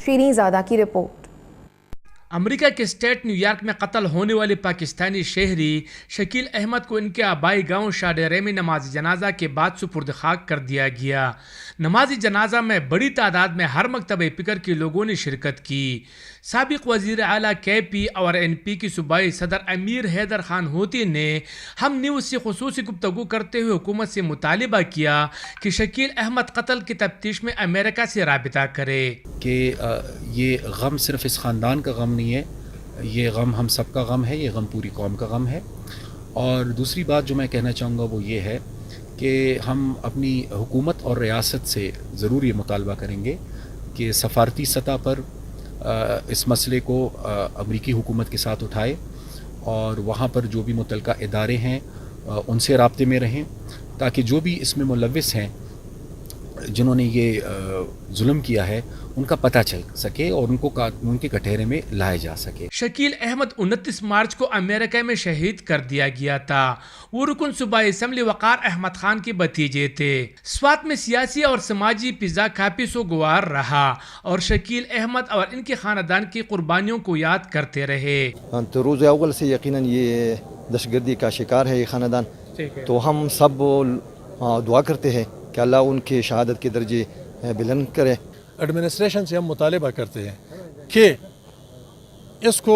شیریں زادہ کی رپورٹ۔ امریکہ کے اسٹیٹ نیو یارک میں قتل ہونے والے پاکستانی شہری شکیل احمد کو ان کے آبائی گاؤں شاڈیرے میں نماز جنازہ کے بعد سپرد خاک کر دیا گیا۔ نماز جنازہ میں بڑی تعداد میں ہر مکتبہ فکر کے لوگوں نے شرکت کی۔ سابق وزیر اعلیٰ کے پی اور این پی کی صوبائی صدر امیر حیدر خان ہوتی نے ہم نیوز سے خصوصی گفتگو کرتے ہوئے حکومت سے مطالبہ کیا کہ شکیل احمد قتل کی تفتیش میں امریکہ سے رابطہ کرے کہ یہ غم صرف اس خاندان کا غم نہیں ہے، یہ غم ہم سب کا غم ہے، یہ غم پوری قوم کا غم ہے۔ اور دوسری بات جو میں کہنا چاہوں گا وہ یہ ہے کہ ہم اپنی حکومت اور ریاست سے ضرور یہ مطالبہ کریں گے کہ سفارتی سطح پر اس مسئلے کو امریکی حکومت کے ساتھ اٹھائے اور وہاں پر جو بھی متعلقہ ادارے ہیں ان سے رابطے میں رہیں، تاکہ جو بھی اس میں ملوث ہیں جنہوں نے یہ ظلم کیا ہے ان کا پتہ چل سکے اور ان کے کٹہرے میں لائے جا سکے۔ شکیل احمد 29 مارچ کو امریکہ میں شہید کر دیا گیا تھا۔ وہ رکن صوبائی اسمبلی وقار احمد خان کے بھتیجے تھے۔ سوات میں سیاسی اور سماجی فضا کافی سوگوار رہا اور شکیل احمد اور ان کے خاندان کی قربانیوں کو یاد کرتے رہے۔ تو روز اول سے یقیناً یہ دہشت گردی کا شکار ہے یہ خاندان، تو ہم سب دعا کرتے ہیں کہ اللہ ان کے شہادت کے درجے بلند کرے۔ ایڈمنسٹریشن سے ہم مطالبہ کرتے ہیں کہ اس کو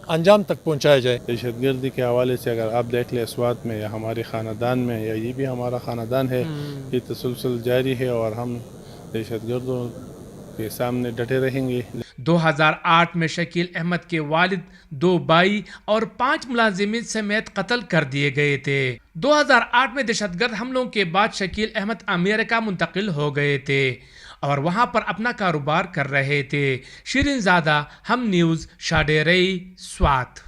انجام تک پہنچایا جائے۔ دہشت گردی کے حوالے سے اگر آپ دیکھ لیں سوات میں یا ہمارے خاندان میں یا یہ بھی ہمارا خاندان ہے، یہ تسلسل جاری ہے اور ہم دہشت گردوں کے سامنے ڈٹے رہیں گے۔ 2008 میں شکیل احمد کے والد، 2 بھائی اور 5 ملازمین سمیت قتل کر دیے گئے تھے۔ 2008 میں دہشت گرد حملوں کے بعد شکیل احمد امریکہ منتقل ہو گئے تھے اور وہاں پر اپنا کاروبار کر رہے تھے۔ شیریں زادہ، ہم نیوز، شاڈیرئی، سوات۔